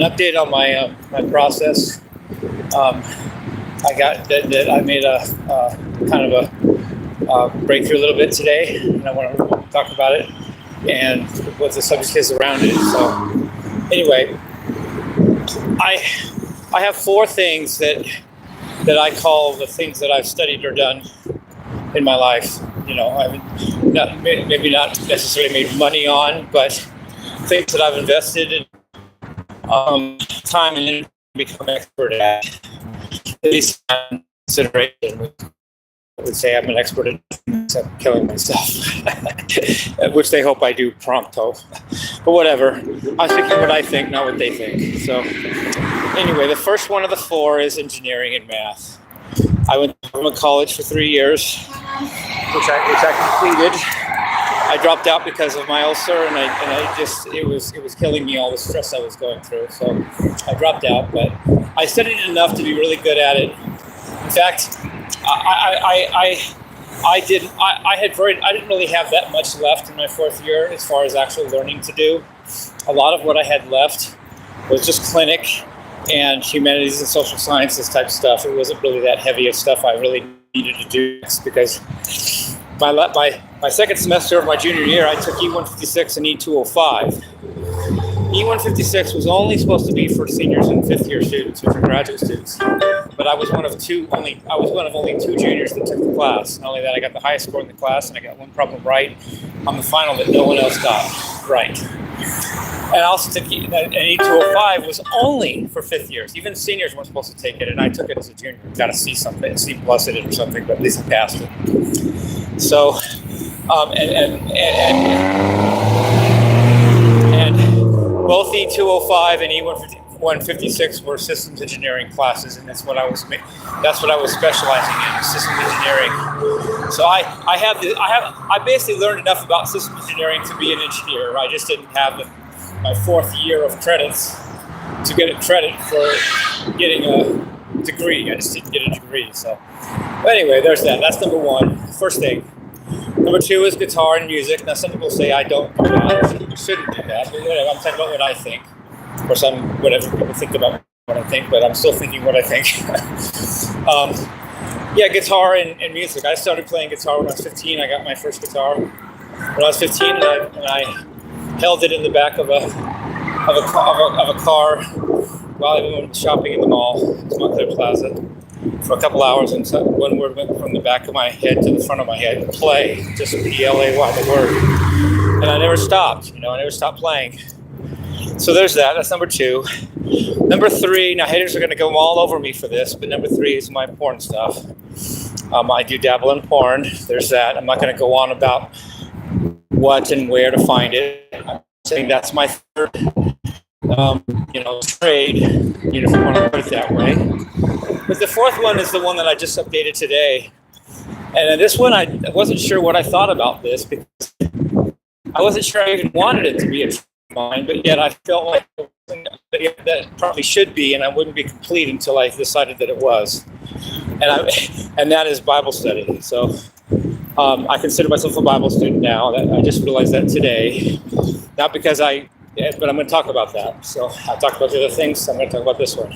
update on my process. I got that I made a kind of a breakthrough a little bit today, and I want to talk about it and what the subject is around it. So anyway, I have 4 things that I call the things that I've studied or done in my life. You know, I've maybe not necessarily made money on, but things that I've invested in time and become an expert at least consideration. I would say I'm an expert at killing myself, which they hope I do pronto. But whatever. I'm thinking what I think, not what they think. So anyway, the first one of the 4 is engineering and math. I went to college for 3 years, which I completed. I dropped out because of my ulcer, and it was killing me, all the stress I was going through. So I dropped out, but I studied enough to be really good at it. In fact, I didn't really have that much left in my 4th year as far as actual learning to do. A lot of what I had left was just clinic and humanities and social sciences type stuff. It wasn't really that heavy of stuff I really needed to do, because my second semester of my junior year, I took E156 and E205. E156 was only supposed to be for seniors and 5th year students, which are graduate students. But I was one of only 2 juniors that took the class. Not only that, I got the highest score in the class, and I got one problem right on the final that no one else got right. And I also took and E205 was only for 5th years. Even seniors weren't supposed to take it, and I took it as a junior. Got a C something, C plus in it or something, but at least I passed it. So, and both E205 and E156 were systems engineering classes, and that's what I was specializing in, systems engineering. So I basically learned enough about systems engineering to be an engineer. I just didn't have my 4th year of credits to get a credit for getting a degree. I just didn't get a degree. So, but anyway, there's that. That's number 1. First thing. Number 2 is guitar and music. Now, some people say I don't do that. You shouldn't do that. But whatever. I'm talking about what I think. Of course, whatever people think about what I think, but I'm still thinking what I think. Guitar and music. I started playing guitar when I was 15. I got my first guitar when I was 15, and I held it in the back of a car while I went shopping in the mall, Montclair Plaza, for a couple hours, and one word went from the back of my head to the front of my head. Play, just PLAY, the word. And I never stopped. I never stopped playing. So there's that. That's number 2. Number 3. Now haters are going to go all over me for this, but number 3 is my porn stuff. I do dabble in porn. There's that. I'm not going to go on about what and where to find it. I'm saying that's my 3rd, trade, if you want to put it that way. But the 4th one is the one that I just updated today. And this one, I wasn't sure what I thought about this, because I wasn't sure I even wanted it to be a mine, but yet I felt like that probably should be, and I wouldn't be complete until I decided that it was. And that is Bible study. So I consider myself a Bible student now. I just realized that today, not because but I'm going to talk about that. So I talked about the other things. So I'm going to talk about this one.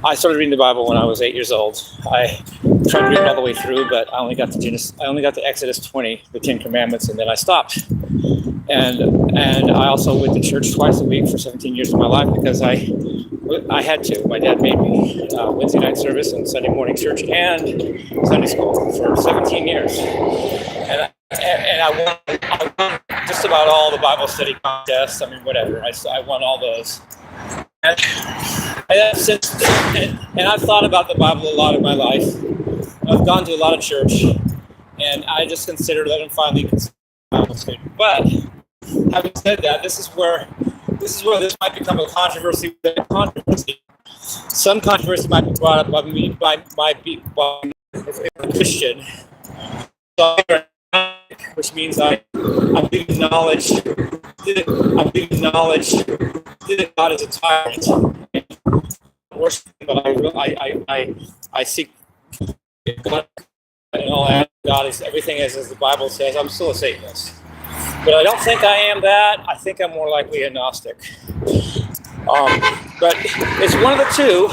I started reading the Bible when I was 8 years old. I tried to read it all the way through, but I only got to Exodus 20, the 10 Commandments, and then I stopped. And I also went to church twice a week for 17 years of my life, because I had to. My dad made me. Wednesday night service and Sunday morning church and Sunday school for 17 years. And I won just about all the Bible study contests. Whatever. I won all those. And I've thought about the Bible a lot in my life. I've gone to a lot of church, and I just consider that I'm finally a Bible student. But having said that, this is where this might become a controversy. Some controversy might be brought up by me, by a Christian, which means I'm leaving knowledge that God is a tyrant. Worship, but I seek God, and all that. God is everything as the Bible says. I'm still a Satanist. But I don't think I am that. I think I'm more likely a Gnostic. But it's one of the two.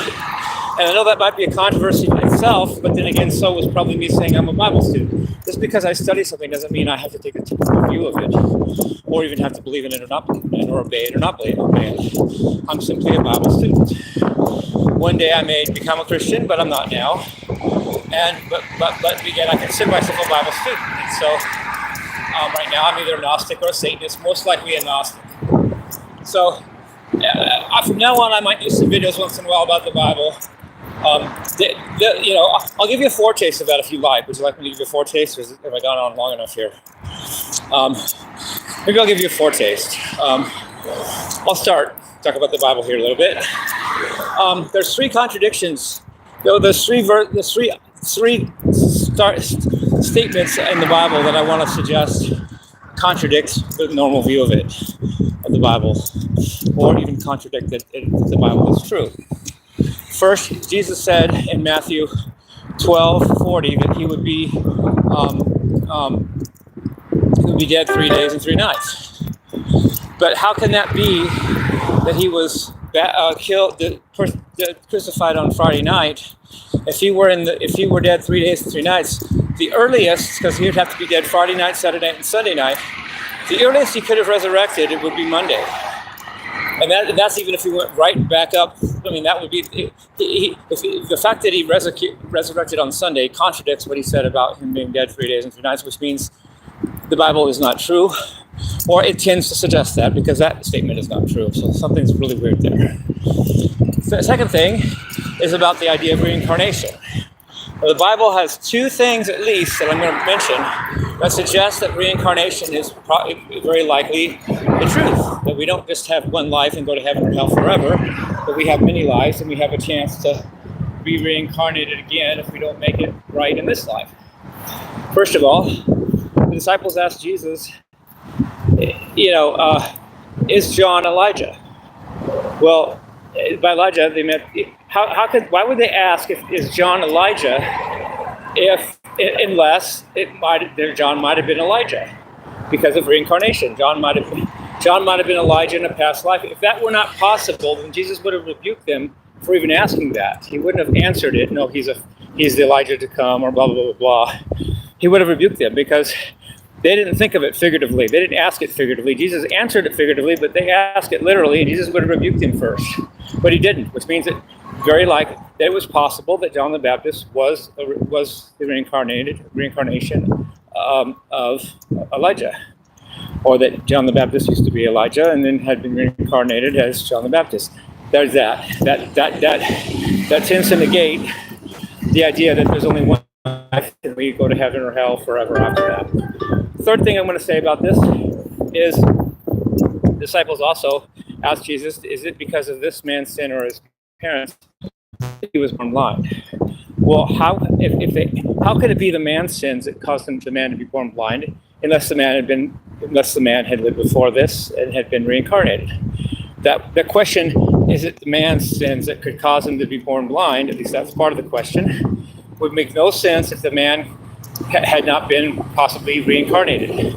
And I know that might be a controversy in itself, but then again, so was probably me saying I'm a Bible student. Just because I study something doesn't mean I have to take a typical view of it, or even have to believe in it or not, or obey it or not obey it. I'm simply a Bible student. One day I may become a Christian, but I'm not now. But again, I consider myself a Bible student. And so right now I'm either a Gnostic or a Satanist, most likely a Gnostic. So from now on, I might do some videos once in a while about the Bible. I'll give you a foretaste of that if you like. Would you like me to give you a foretaste, or have I gone on long enough here? Maybe I'll give you a foretaste. I'll talk about the Bible here a little bit. There's three contradictions. There's three statements in the Bible that I want to suggest contradict the normal view of the Bible, or even contradict that the Bible is true. First, Jesus said in Matthew 12:40 that he would be dead 3 days and 3 nights. But how can that be that he was crucified on Friday night? If he were dead 3 days and 3 nights, the earliest, because he would have to be dead Friday night, Saturday night, and Sunday night, the earliest he could have resurrected, it would be Monday. And that's even if he went right back up. I mean, that would be the fact that he resurrected on Sunday contradicts what he said about him being dead 3 days and 3 nights, which means the Bible is not true, or it tends to suggest that, because that statement is not true. So something's really weird there. The second thing is about the idea of reincarnation. Well, the Bible has two things at least that I'm going to mention that suggest that reincarnation is very likely the truth. That we don't just have one life and go to heaven or hell forever, but we have many lives and we have a chance to be reincarnated again if we don't make it right in this life. First of all, the disciples asked Jesus, is John Elijah? Well, by Elijah, they meant, why would they ask is John Elijah unless John might have been Elijah because of reincarnation. John might have been Elijah in a past life. If that were not possible, then Jesus would have rebuked them for even asking that. He wouldn't have answered it, no, he's the Elijah to come, or blah, blah, blah, blah. He would have rebuked them because they didn't think of it figuratively. They didn't ask it figuratively. Jesus answered it figuratively, but they asked it literally, and Jesus would have rebuked him first. But he didn't, which means that very likely that it was possible that John the Baptist was the reincarnation of Elijah, or that John the Baptist used to be Elijah and then had been reincarnated as John the Baptist. There's that tends to negate the idea that there's only one life and we go to heaven or hell forever after that. Third thing I'm going to say about this is disciples also asked Jesus, is it because of this man's sin or his parents that he was born blind? Well, how could it be the man's sins that caused the man to be born blind unless the man had lived before this and had been reincarnated? The question, is it the man's sins that could cause him to be born blind? At least that's part of the question. Would make no sense if the man had not been possibly reincarnated and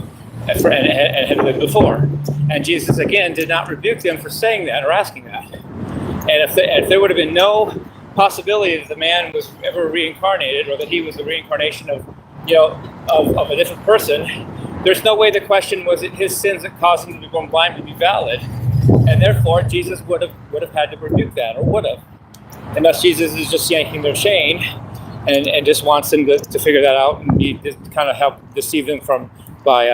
had lived before. And Jesus, again, did not rebuke them for saying that or asking that. And if there would have been no possibility that the man was ever reincarnated, or that he was the reincarnation of a different person, there's no way the question was it his sins that caused him to be born blind to be valid. And therefore, Jesus would have had to rebuke that, or would have. Unless Jesus is just yanking their chain and just wants them to figure that out and kind of help deceive them by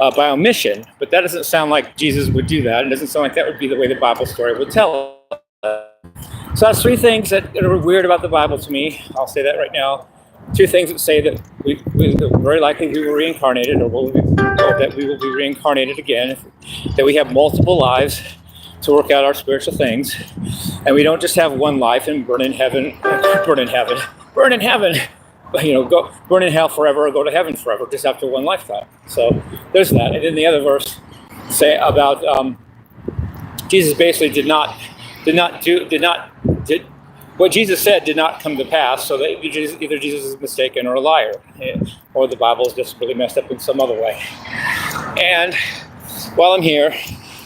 omission. But that doesn't sound like Jesus would do that. It doesn't sound like that would be the way the Bible story would tell. So that's three things that are weird about the Bible to me. I'll say that right now. Two things that say that that very likely we were reincarnated, or that we will be reincarnated again, that we have multiple lives to work out our spiritual things, and we don't just have one life and burn in hell forever, or go to heaven forever, just after one lifetime. So there's that. And then the other verse say about Jesus basically did not what Jesus said did not come to pass, so that either Jesus is mistaken or a liar, or the Bible is just really messed up in some other way. And while I'm here,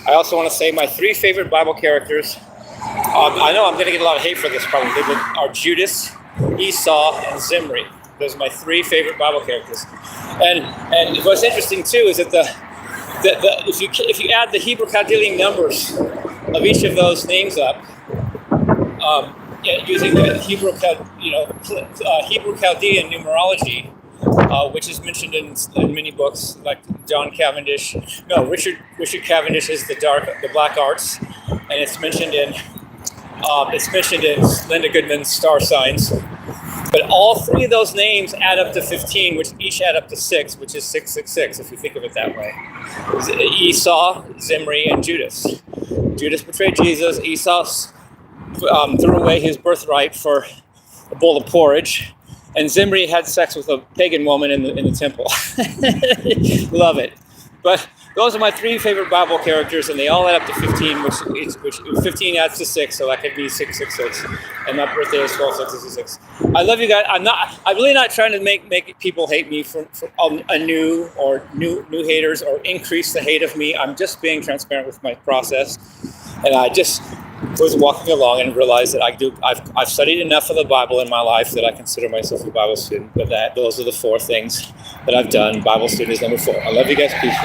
I also want to say my 3 favorite Bible characters. I know I'm going to get a lot of hate for this probably, but are Judas, Esau, and Zimri. Those are my 3 favorite Bible characters. And what's interesting too is that if you add the Hebrew Chaldean numbers of each of those names up, using the Hebrew Chaldean numerology, which is mentioned in many books like Richard Cavendish is the Black Arts, and it's mentioned in Linda Goodman's Star Signs. But all 3 of those names add up to 15, which each add up to 6, which is 666, if you think of it that way. Esau, Zimri, and Judas. Judas betrayed Jesus. Esau threw away his birthright for a bowl of porridge. And Zimri had sex with a pagan woman in the temple. Love it. But those are my 3 favorite Bible characters, and they all add up to 15, which 15 adds to 6, so that could be 666. And my birthday is 12/666. I love you guys. I'm really not trying to make people hate me for new haters or increase the hate of me. I'm just being transparent with my process, and I just was walking along and realized that I've studied enough of the Bible in my life that I consider myself a Bible student. But those are the 4 things that I've done. Bible student is number 4. I love you guys. Peace.